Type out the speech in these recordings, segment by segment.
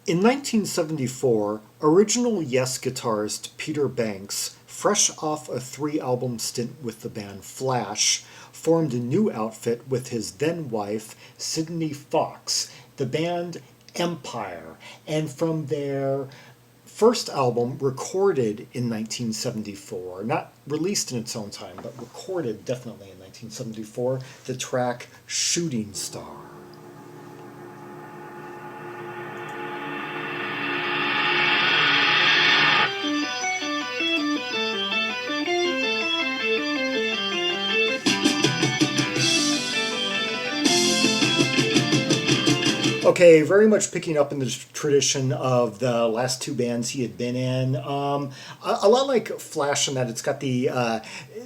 In 1974, original Yes guitarist Peter Banks, fresh off a three-album stint with the band Flash, formed a new outfit with his then-wife, Sydney Foxx, the band Empire, and from their first album, recorded in 1974, not released in its own time, but recorded definitely in 1974, the track Shooting Star. Okay, very much picking up in the tradition of the last two bands he had been in. A lot like Flash in that it's got the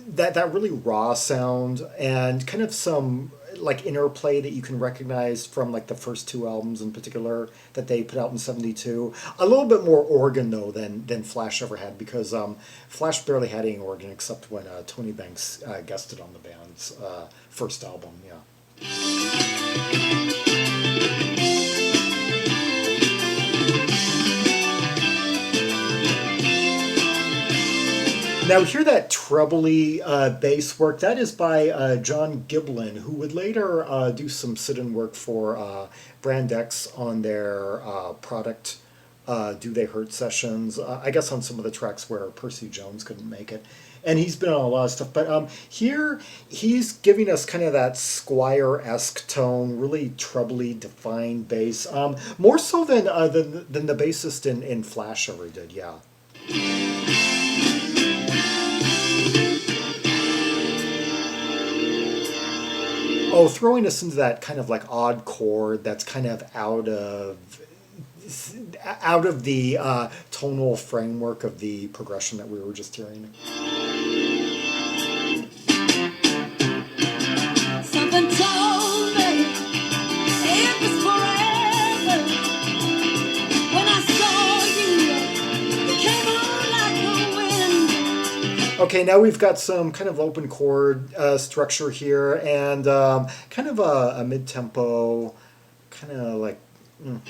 that really raw sound and kind of some like interplay that you can recognize from like the first two albums in particular that they put out in '72. A little bit more organ though than Flash ever had because Flash barely had any organ except when Tony Banks guested on the band's first album. Yeah. Now, hear that trebly bass work. That is by John Giblin, who would later do some sit-in work for Brand X on their product Do They Hurt sessions. I guess on some of the tracks where Percy Jones couldn't make it. And he's been on a lot of stuff. But here, he's giving us kind of that Squire-esque tone, really trebly defined bass. More so than the bassist in Flash ever did, yeah. Oh, throwing us into that kind of like odd chord that's kind of out of the tonal framework of the progression that we were just hearing. Something told me it was forever. When I saw you, it came on like the wind. Okay, now we've got some kind of open chord structure here and kind of a mid-tempo, kind of like... I've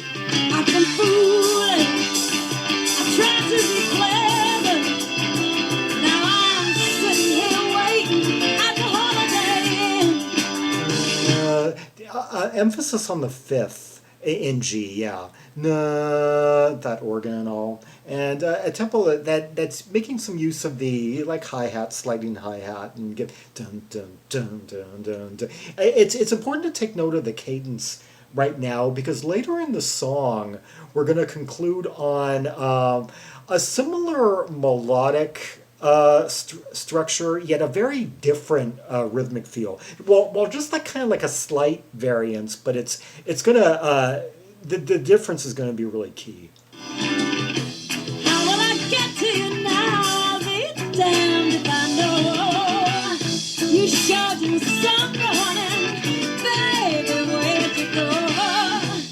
been foolish, I tried to be clever, now I'm sitting here waiting at the holiday inn. Emphasis on the fifth in G, yeah. That organ and all. And a tempo that's making some use of the like hi-hat, sliding hi-hat, and get dun dun dun dun dun dun. It's important to take note of the cadence right now because later in the song we're going to conclude on a similar melodic structure, yet a very different rhythmic feel. Well, just like kind of like a slight variance, but it's gonna the difference is going to be really key. How will I get to you now? Be damned if I know. You showed you someone, baby, where'd you go?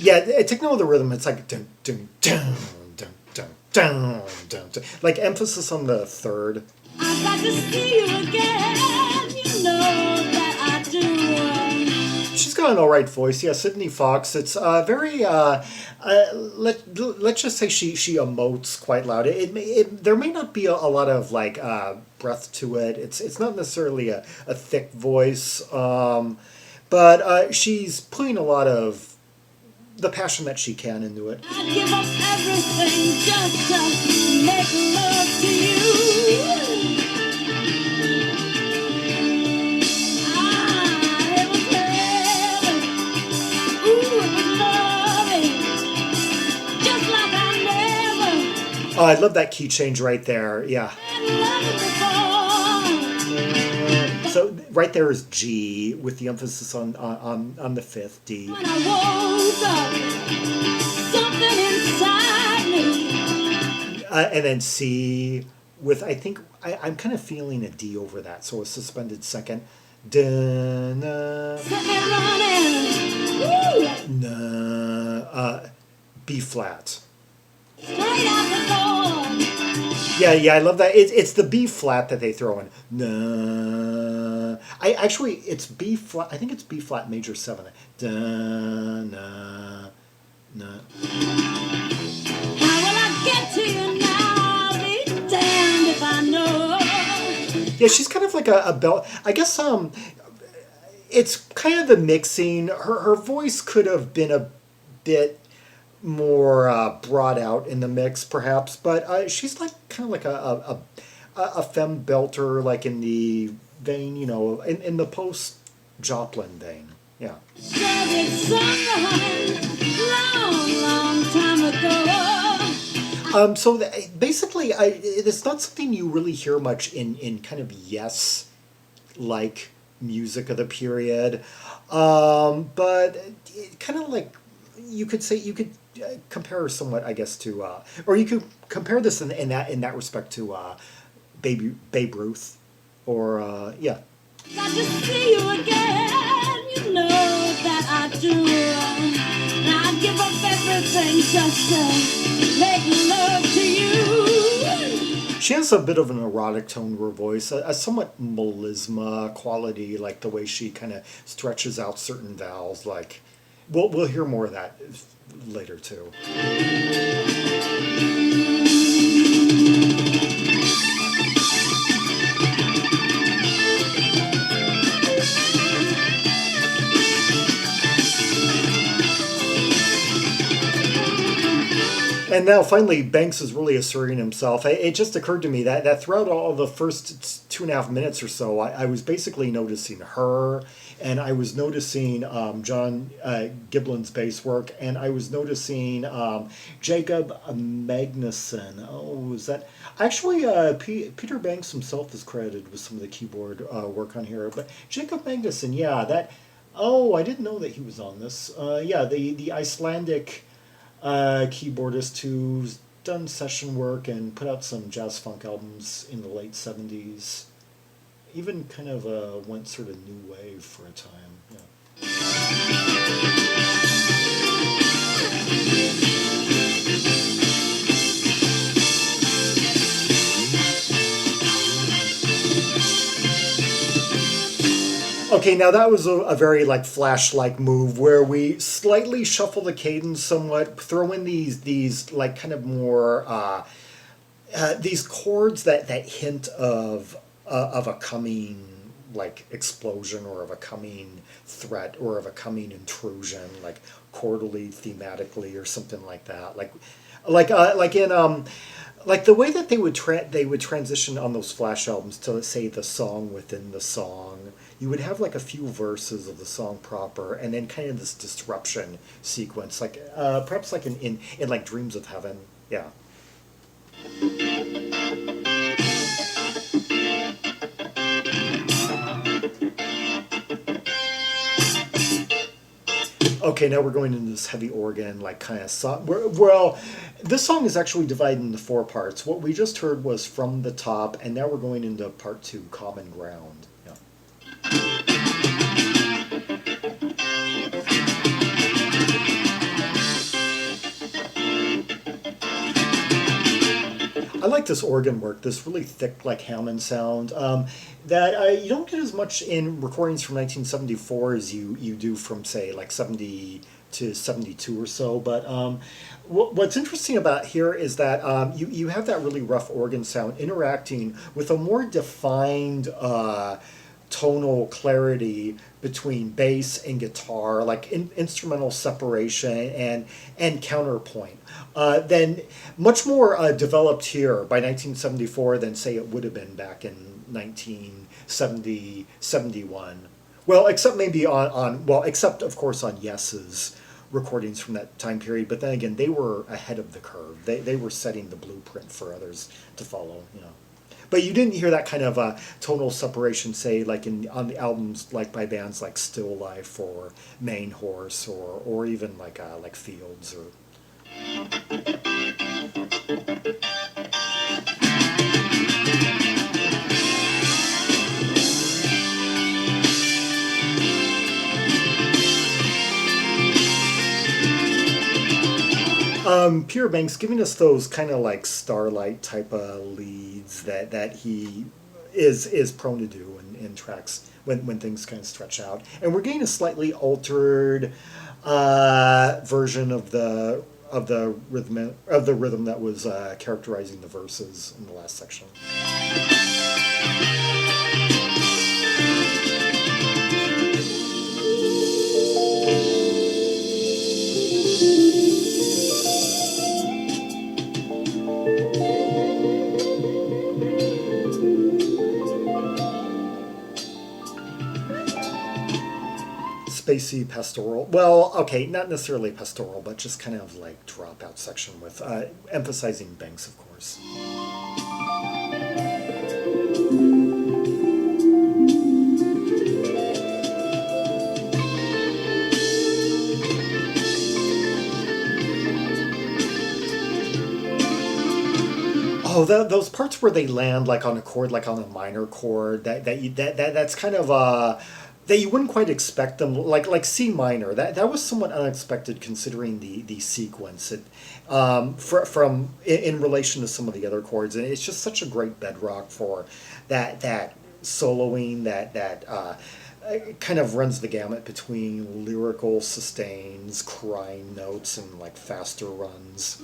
Yeah, take note of the rhythm. It's like dun dun dun dun dun dun dun dun. Like emphasis on the third. I'd like to see you again. You know that I do. She's got an all right voice. Yeah, Sydney Foxx. It's very. Let's just say she emotes quite loud. There may not be a lot of like breath to it. It's not necessarily a thick voice, but she's putting a lot of the passion that she can into it. I'd give up everything just to make love to you. Oh, I love that key change right there. Yeah. So right there is G with the emphasis on the fifth D. When I woke up, something inside me. And then C with I'm kind of feeling a D over that, so a suspended second. B flat. Yeah, I love that. It's the B flat that they throw in. It's B flat. I think it's B flat major 7. Yeah, she's kind of like a belt. I guess it's kind of the mixing. Her voice could have been a bit more brought out in the mix, perhaps, but she's like kind of like a femme belter, like in the vein, in the post Joplin vein. Yeah. Long time ago. Basically, it's not something you really hear much in kind of Yes like music of the period, but kind of like you could say you could compare somewhat, I guess, to or you could compare this in that respect to Babe Ruth, or yeah. Got to see you again, you know that I do. And I'd give up everything just to make love to you. She has a bit of an erotic tone to her voice, a somewhat melisma quality, like the way she kind of stretches out certain vowels. Like, we'll hear more of that later too. And now finally Banks is really asserting himself. It just occurred to me that throughout all the first 2.5 minutes or so, I was basically noticing her, and I was noticing John Giblin's bass work, and I was noticing Jakob Magnusson. Oh, is that... Actually, Peter Banks himself is credited with some of the keyboard work on here, but Jakob Magnusson, yeah, that... Oh, I didn't know that he was on this. Yeah, the Icelandic... keyboardist who's done session work and put out some jazz funk albums in the late 70s. Even kind of went sort of new wave for a time. Yeah. Okay, now that was a very like Flash-like move where we slightly shuffle the cadence somewhat, throw in these like kind of more these chords that hint of a coming like explosion, or of a coming threat, or of a coming intrusion, like chordally, thematically, or something like that. Like in like the way that they would transition on those Flash albums to, say, the song within the song. You would have like a few verses of the song proper, and then kind of this disruption sequence, like perhaps like in like Dreams of Heaven. Yeah. Okay, now we're going into this heavy organ, like kind of song. Well, this song is actually divided into 4 parts. What we just heard was From the Top, and now we're going into part 2, Common Ground. Yeah. I like this organ work, this really thick, like Hammond sound that you don't get as much in recordings from 1974 as you do from, say, like 70 to 72 or so. But what's interesting about here is that you have that really rough organ sound interacting with a more defined tonal clarity between bass and guitar, like instrumental separation and counterpoint. Then much more developed here by 1974 than, say, it would have been back in 1970, 71. Well, except maybe except of course on Yes's recordings from that time period. But then again, they were ahead of the curve. They were setting the blueprint for others to follow, But you didn't hear that kind of tonal separation, say, like on the albums like by bands like Still Life or Main Horse or even like Fields or. Peter Banks giving us those kind of like Starlight type of leads that he is prone to do in tracks when things kind of stretch out, and we're getting a slightly altered version of the rhythm that was characterizing the verses in the last section. spacey pastoral. Well, okay, not necessarily pastoral, but just kind of like dropout section with emphasizing Banks, of course. Oh, those parts where they land like on a chord, like on a minor chord, that's kind of that you wouldn't quite expect them, like C minor. That was somewhat unexpected considering the sequence. From in relation to some of the other chords, and it's just such a great bedrock for that soloing that kind of runs the gamut between lyrical sustains, crying notes, and like faster runs.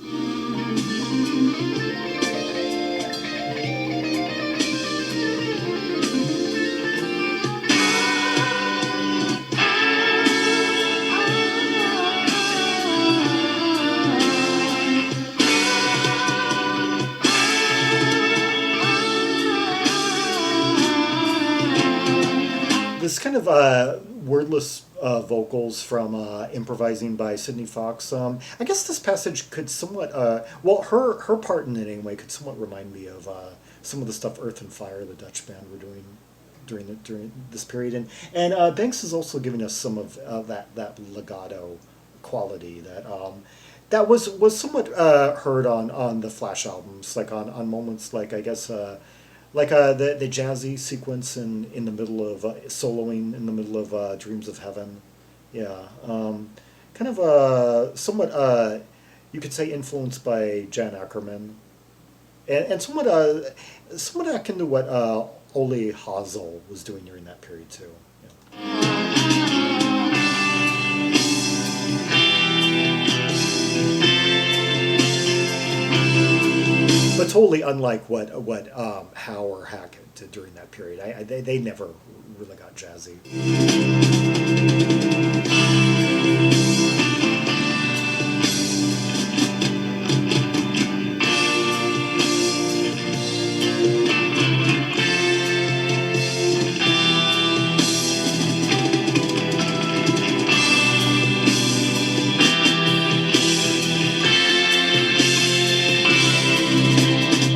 This kind of wordless vocals from improvising by Sydney Foxx. I guess this passage could somewhat, well, her part in it anyway could somewhat remind me of some of the stuff Earth and Fire, the Dutch band, were doing during this period, and Banks is also giving us some of that legato quality that was somewhat heard on the Flash albums, like on moments like I guess. The jazzy sequence in the middle of soloing in the middle of Dreams of Heaven, yeah, kind of somewhat you could say influenced by Jan Ackerman, and somewhat akin to what Ole Hazel was doing during that period too. Yeah. But totally unlike what Howe or Hackett did during that period. They never really got jazzy.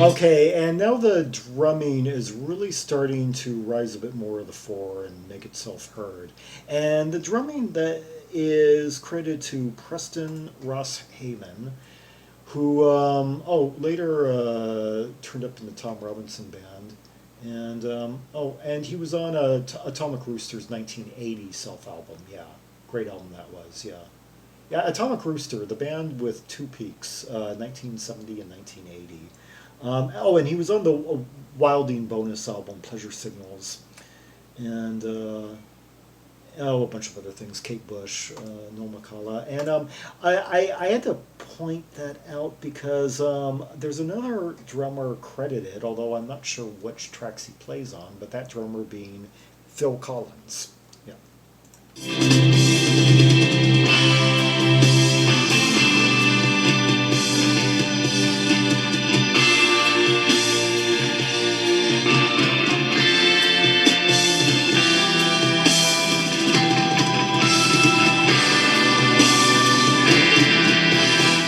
Okay, and now the drumming is really starting to rise a bit more to the fore and make itself heard. And the drumming that is credited to Preston Ross-Heyman, who later turned up in the Tom Robinson band, and he was on Atomic Rooster's 1980 self album. Yeah, great album that was. Yeah. Yeah, Atomic Rooster, the band with two peaks, 1970 and 1980. And he was on the Wilding bonus album, Pleasure Signals, and a bunch of other things, Kate Bush, Noel McCullough. And I had to point that out because there's another drummer credited, although I'm not sure which tracks he plays on, but that drummer being Phil Collins. Yeah.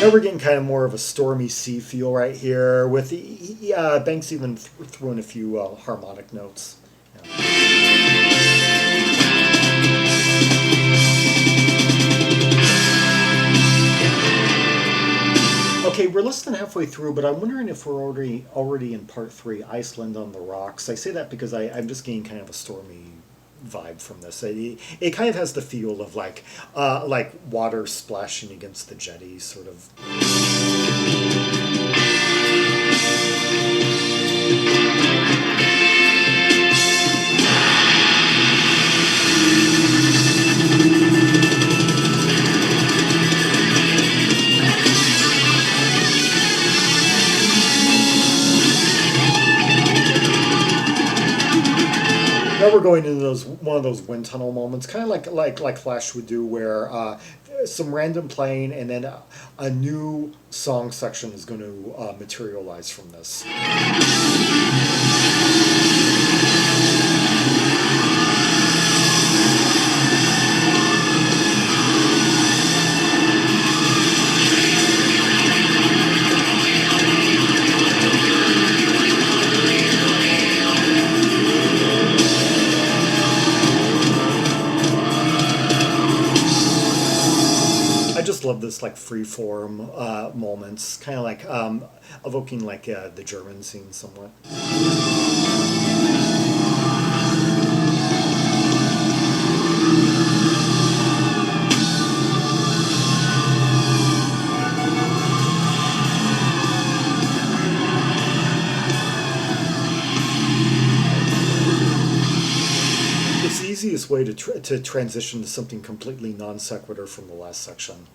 Now we're getting kind of more of a stormy sea feel right here, with Banks even threw in a few harmonic notes. Yeah. Okay, we're less than halfway through, but I'm wondering if we're already in part 3, Iceland on the Rocks. I say that because I'm just getting kind of a stormy vibe from this. It kind of has the feel of like water splashing against the jetty, sort of. Now we're going into one of those wind tunnel moments, kind of like Flash would do, where some random playing and then a new song section is going to materialize from this. just like free form moments, kind of like evoking like the German scene somewhat. It's the easiest way to transition to something completely non sequitur from the last section.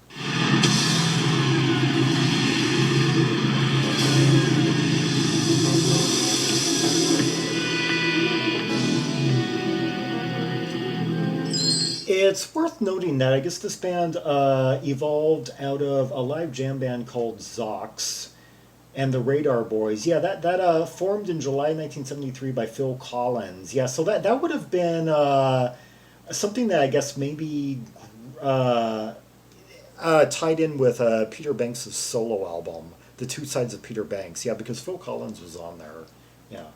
It's worth noting that I guess this band evolved out of a live jam band called Zox and the Radar Boys. Yeah, that formed in July 1973 by Phil Collins. Yeah, so that would have been something that I guess maybe tied in with Peter Banks' solo album, The Two Sides of Peter Banks. Yeah, because Phil Collins was on there. Yeah.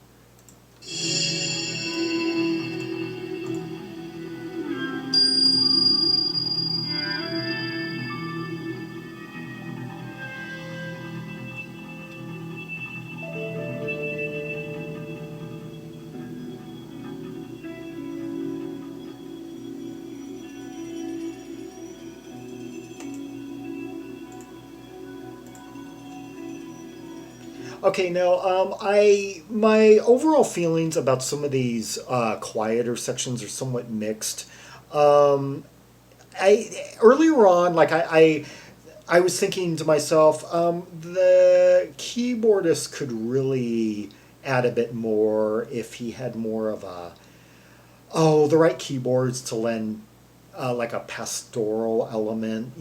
Okay, now I my overall feelings about some of these quieter sections are somewhat mixed. Um, I earlier on, like I was thinking to myself, the keyboardist could really add a bit more if he had more of a the right keyboards to lend like a pastoral element,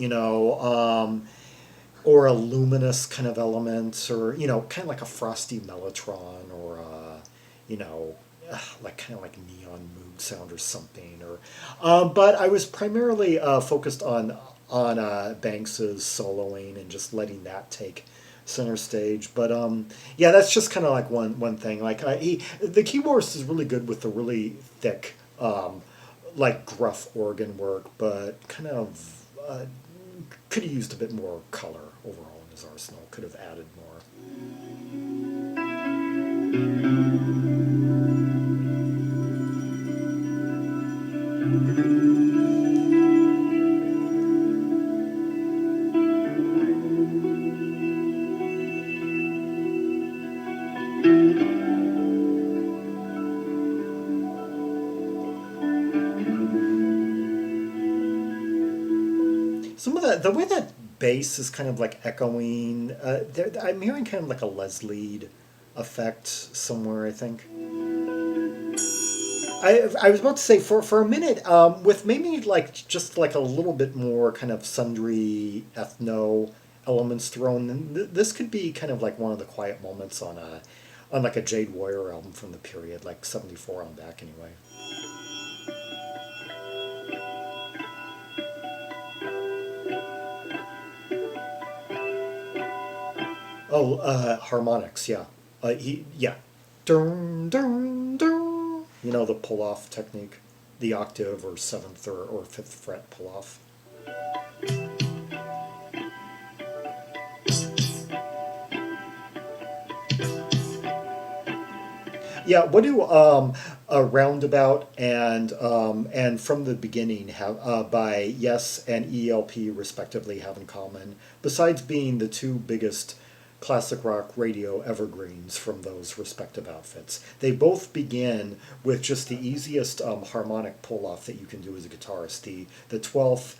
or a luminous kind of element, or kind of like a frosty mellotron, or you know, like kind of like neon mood sound or something. Or, but I was primarily focused on Banks's soloing and just letting that take center stage. But yeah, that's just kind of like one thing. Like the keyboardist is really good with the really thick, like gruff organ work, but kind of could have used a bit more color overall in his arsenal. Could have added more. Some of the way that bass is kind of like echoing, I'm hearing kind of like a Loeslin effect somewhere, I think. I was about to say for a minute, with maybe like just like a little bit more kind of sundry ethno elements thrown in, this could be kind of like one of the quiet moments on like a Jade Warrior album from the period, like 74 on back anyway. Oh, harmonics, yeah. Yeah. Dun, dun, dun. You know, the pull off technique, the octave or seventh or fifth fret pull off. Yeah, what do a roundabout and from the beginning have by Yes and ELP respectively have in common? Besides being the two biggest classic rock radio evergreens from those respective outfits, they both begin with just the easiest harmonic pull off that you can do as a guitarist, the 12th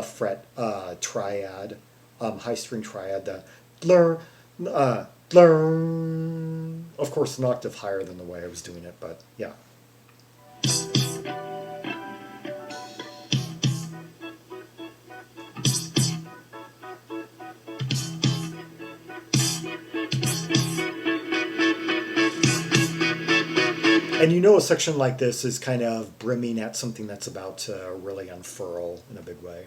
fret triad, high string triad, the blur. Of course, an octave higher than the way I was doing it, but yeah. And a section like this is kind of brimming at something that's about to really unfurl in a big way.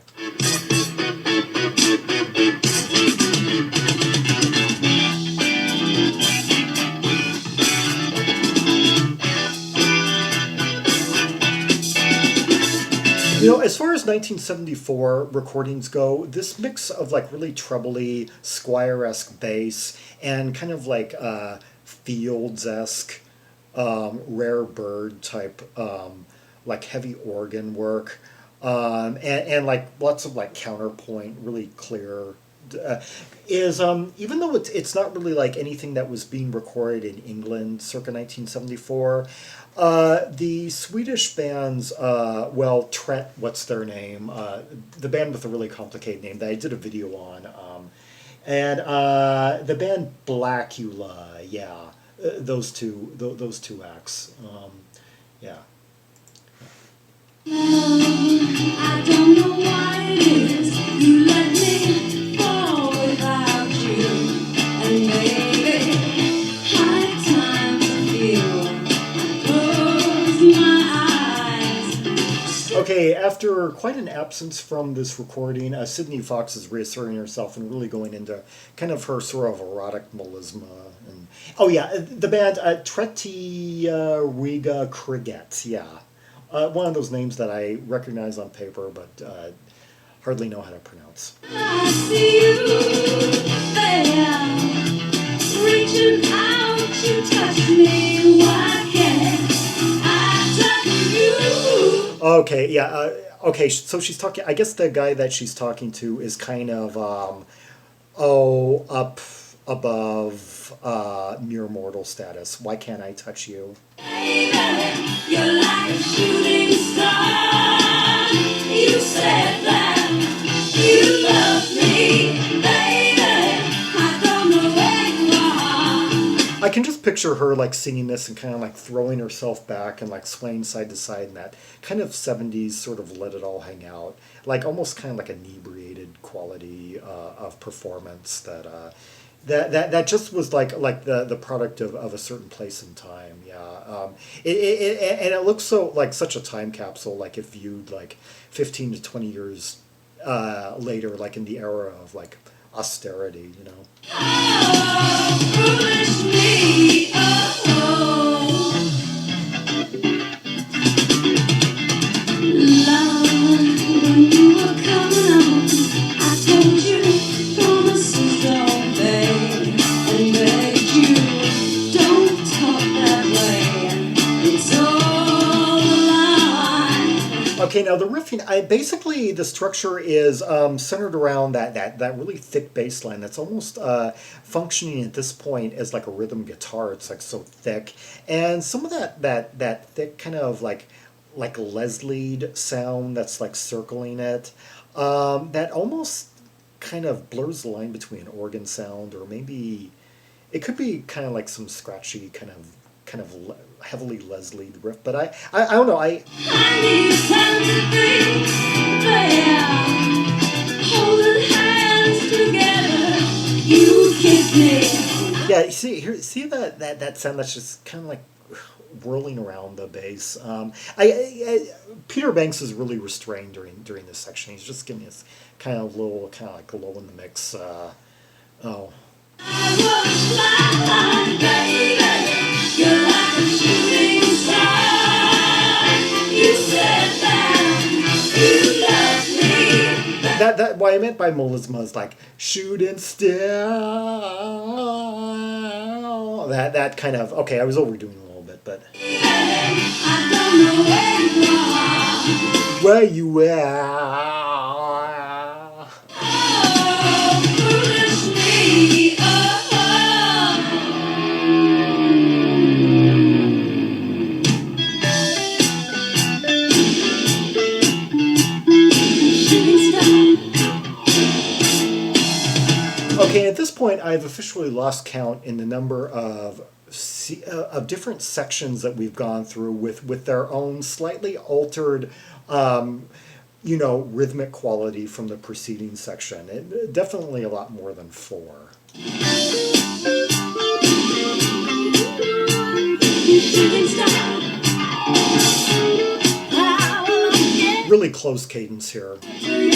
as far as 1974 recordings go, this mix of like really trebly, Squire-esque bass and kind of like Fields-esque, rare bird type, like heavy organ work, and like lots of like counterpoint, really clear. Is even though it's not really like anything that was being recorded in England circa 1974, the Swedish bands, well, what's their name? The band with a really complicated name that I did a video on, and the band Blackula, yeah, those two acts, yeah. I don't know why it is you let me fall without you, and maybe high time to feel close my eyes. Okay, after quite an absence from this recording, Sydney Foxx is reasserting herself and really going into kind of her sort of erotic melisma. And oh yeah, the band Treti Riga Kriget, yeah. One of those names that I recognize on paper, but hardly know how to pronounce. I see you there, reaching out to touch me. Why can't I touch you? Okay, yeah. Okay, so she's talking. I guess the guy that she's talking to is kind of, up above mere mortal status. Why can't I touch you? Baby, you're like a shooting star. You said that you love me, baby. I don't know where you are. I can just picture her like singing this and kind of like throwing herself back and like swaying side to side in that kind of 70s sort of let it all hang out, like almost kind of like inebriated quality of performance that just was like the product of a certain place and time. Yeah, and it looks so like such a time capsule, like if viewed like 15 to 20 years later, like in the era of like austerity, you know. Oh, foolish me, oh. Love, when you were coming on, I told you promises don't fade, and begged you don't talk that way. It's all a lie. Okay, now the riffing, basically the structure is centered around that really thick bass line that's almost functioning at this point as like a rhythm guitar. It's like so thick, and some of that thick kind of like Loeslin sound that's like circling it, that almost kind of blurs the line between organ sound, or maybe it could be kind of like some scratchy kind of heavily Loeslin riff. But I don't know. I need time to think, there. Holding hands together, you kiss me. Yeah, you see that sound that's just kind of like whirling around the bass. Peter Banks is really restrained during this section. He's just giving this kind of like low in the mix. Oh. I was like, baby, you're like a shooting star. You said that you loved me. That what I meant by melisma is like shooting star. That kind of, okay, I was overdoing it a little bit, but I don't know where you are. where you are. Oh, foolish me, oh. Shooting star. Okay, at this point, I've officially lost count in the number of different sections that we've gone through with their own slightly altered, rhythmic quality from the preceding section. Definitely a lot more than 4. Shooting star. Really close cadence here. Shooting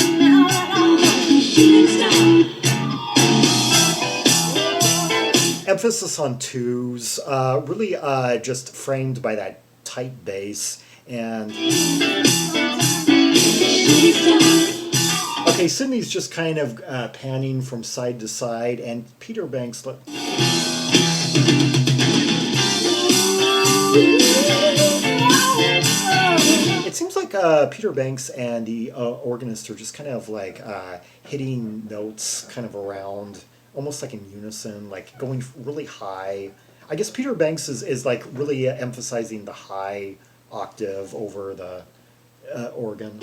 star. Emphasis on twos, really just framed by that tight bass and Okay, Sydney's just kind of panning from side to side, and Peter Banks. It seems like Peter Banks and the organist are just kind of like hitting notes kind of around, almost like in unison, like going really high. I guess Peter Banks is like really emphasizing the high octave over the organ.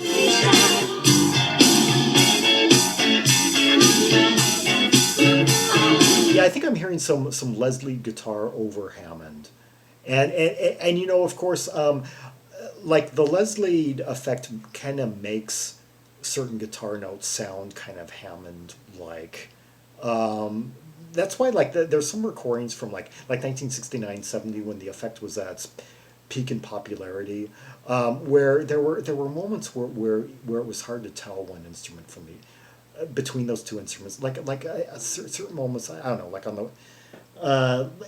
Yeah, I think I'm hearing some Leslie guitar over Hammond, and you know, of course, like the Leslie effect kind of makes certain guitar notes sound kind of Hammond like. That's why like there's some recordings from like 1969, 70 when the effect was at its peak in popularity, where there were moments where it was hard to tell one instrument from the between those two instruments, certain moments. I don't know, like on the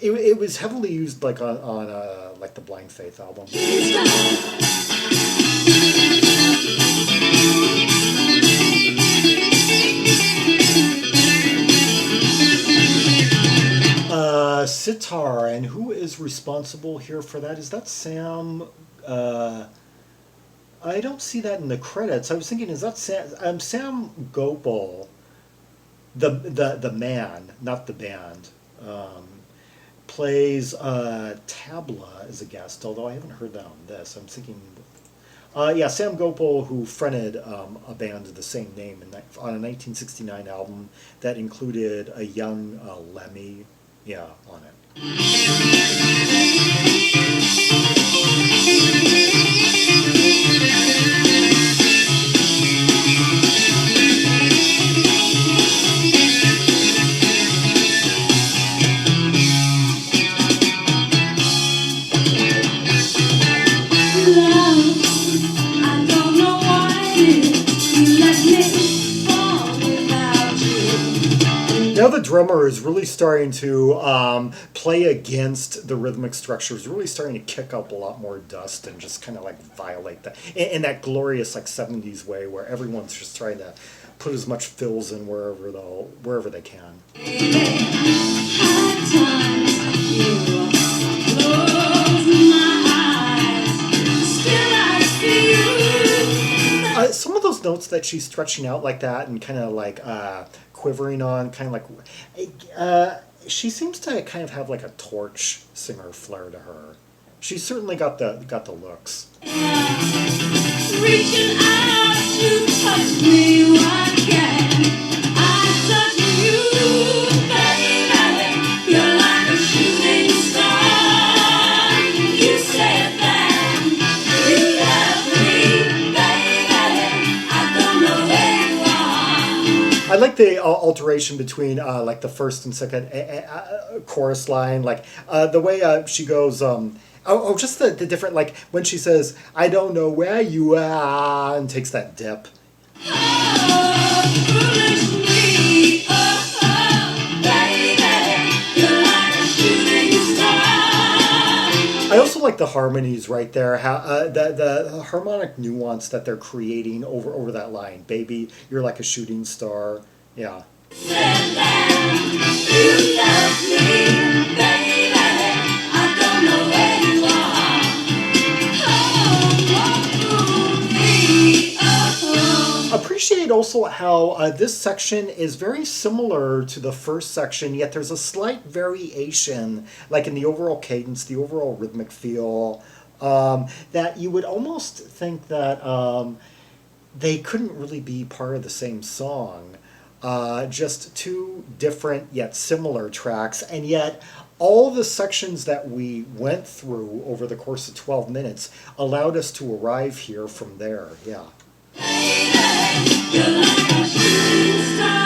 it was heavily used like on like the Blind Faith album. Sitar, and who is responsible here for that? Is that Sam? I don't see that in the credits. I was thinking, is that Sam Gopal, the man, not the band, plays Tabla as a guest, although I haven't heard that on this. I'm thinking, yeah, Sam Gopal, who fronted a band of the same name on a 1969 album that included a young Lemmy, yeah, on it. Now the drummer is really starting to play against the rhythmic structure. Is really starting to kick up a lot more dust and just kind of like violate that in that glorious like 70s way where everyone's just trying to put as much fills in wherever they can. Some of those notes that she's stretching out like that and kind of like quivering on, kind of like, she seems to kind of have like a Torch singer flair to her. She's certainly got the looks. Reaching out to touch me, why can't I touch you, baby? You're like a shooting star. You said that you love me, baby. I don't know where you are. I like the alteration between like the first and second chorus line, like the way she goes. Just the different, like when she says, "I don't know where you are," and takes that dip. I also like the harmonies right there. How the harmonic nuance that they're creating over that line. Baby, you're like a shooting star. Yeah. Appreciate also how this section is very similar to the first section, yet there's a slight variation, like in the overall cadence, the overall rhythmic feel, that you would almost think that they couldn't really be part of the same song. Just two different yet similar tracks, and yet all the sections that we went through over the course of 12 minutes allowed us to arrive here from there, yeah. You're like a shooting star.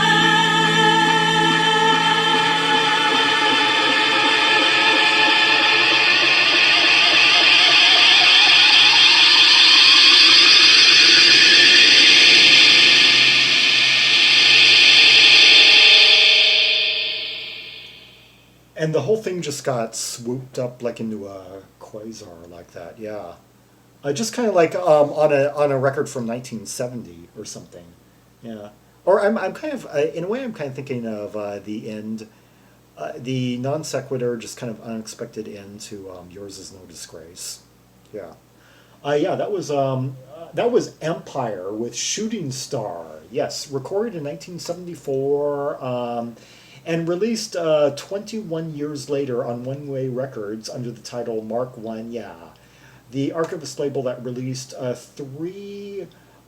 And the whole thing just got swooped up like into a quasar like that, yeah. Just kind of like on a record from 1970 or something. Yeah. Or I'm kind of in a way I'm kind of thinking of the end, the non sequitur, just kind of unexpected end to Yours Is No Disgrace. Yeah. Yeah, that was Empire with Shooting Star. Yes, recorded in 1974 and released 21 years later on One Way Records under the title Mark One. Yeah, the Archivist label that released three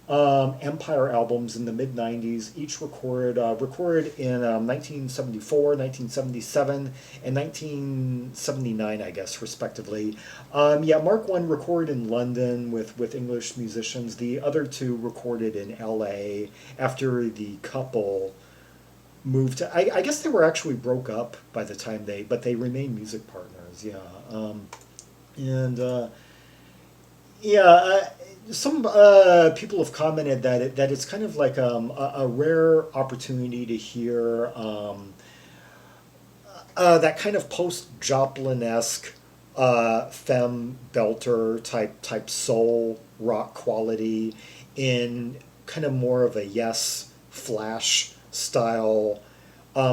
Empire albums in the mid 90s, each recorded in 1974, 1977, and 1979, I guess, respectively. Yeah, Mark One recorded in London with English musicians. The other two recorded in LA after the couple moved to. I guess they were actually broke up by the time but they remained music partners. Yeah, and yeah. Some people have commented that it's kind of like a rare opportunity to hear that kind of post Joplin-esque femme belter type soul rock quality in kind of more of a Yes Flash style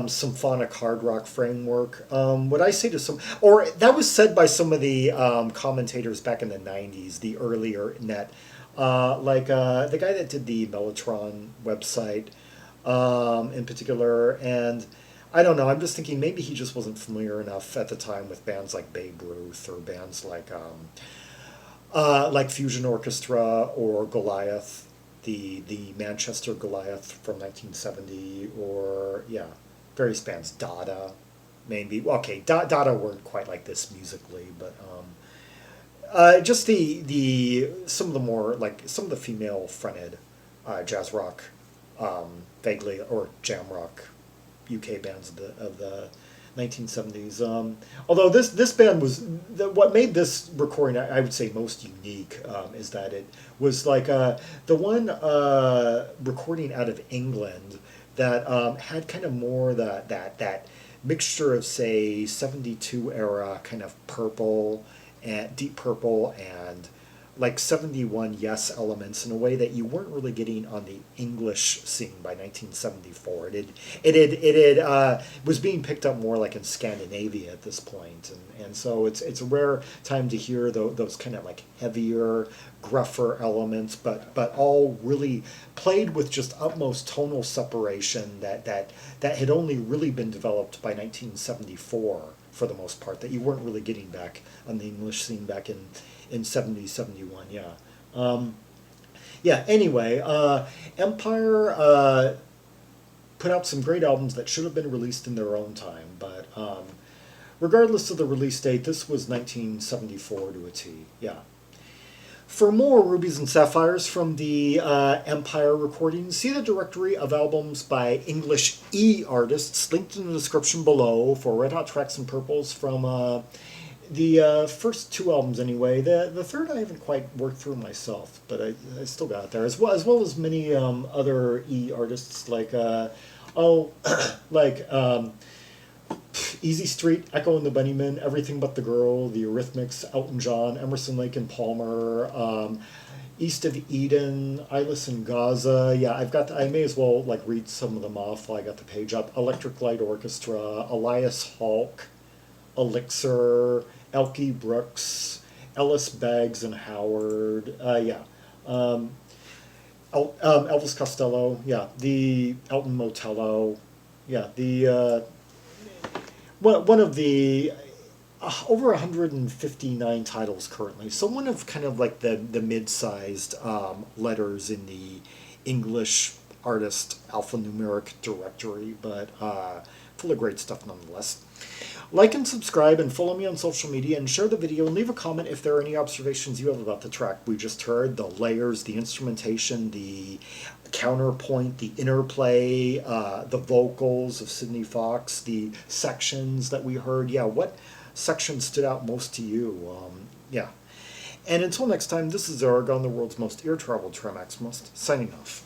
symphonic hard rock framework. What I say to some, or that was said by some of the commentators back in the 90s, the earlier net, like the guy that did the Mellotron website in particular. And I don't know, I'm just thinking maybe he just wasn't familiar enough at the time with bands like Babe Ruth or bands like Fusion Orchestra or Goliath, the Manchester Goliath from 1970, or yeah, various bands, Dada, maybe. Okay, Dada weren't quite like this musically, but just the some of the more like some of the female fronted jazz rock, vaguely, or jam rock UK bands of the 1970s. Although this band was what made this recording I would say most unique is that it was like the one recording out of England that had kind of more that mixture of say 72 era kind of purple and deep purple and like 71 Yes elements in a way that you weren't really getting on the English scene by 1974. It was being picked up more like in Scandinavia at this point, and so it's a rare time to hear those kind of like heavier, gruffer elements, but all really played with just utmost tonal separation that had only really been developed by 1974 for the most part, that you weren't really getting back on the English scene back in 70, 71, yeah. Yeah, anyway, Empire put out some great albums that should have been released in their own time, but regardless of the release date, this was 1974 to a T, yeah. For more Rubies and Sapphires from the Empire recordings, see the directory of albums by English E artists linked in the description below for Red Hot Tracks and Purples from the first two albums anyway. The third I haven't quite worked through myself, but I still got it there, as well as many other E artists like like Easy Street, Echo and the Bunnymen, Everything But the Girl, The Eurythmics, Elton John, Emerson, Lake and Palmer, East of Eden, Eyeless and Gaza. Yeah, I may as well like read some of them off while I got the page up. Electric Light Orchestra, Elias Hawke, Elixir, Elkie Brooks, Ellis Baggs and Howard. Yeah. Elvis Costello. Yeah. The Elton Motello. Yeah. The one of the over 159 titles currently. So one of kind of like the mid-sized letters in the English artist alphanumeric directory, but full of great stuff nonetheless. Like and subscribe and follow me on social media and share the video and leave a comment if there are any observations you have about the track we just heard, the layers, the instrumentation, the counterpoint, the interplay, the vocals of Sidney Foxx, the sections that we heard. Yeah, what section stood out most to you? Yeah. And until next time, this is Zaragon, the world's most ear-traveled Tremaximist, signing off.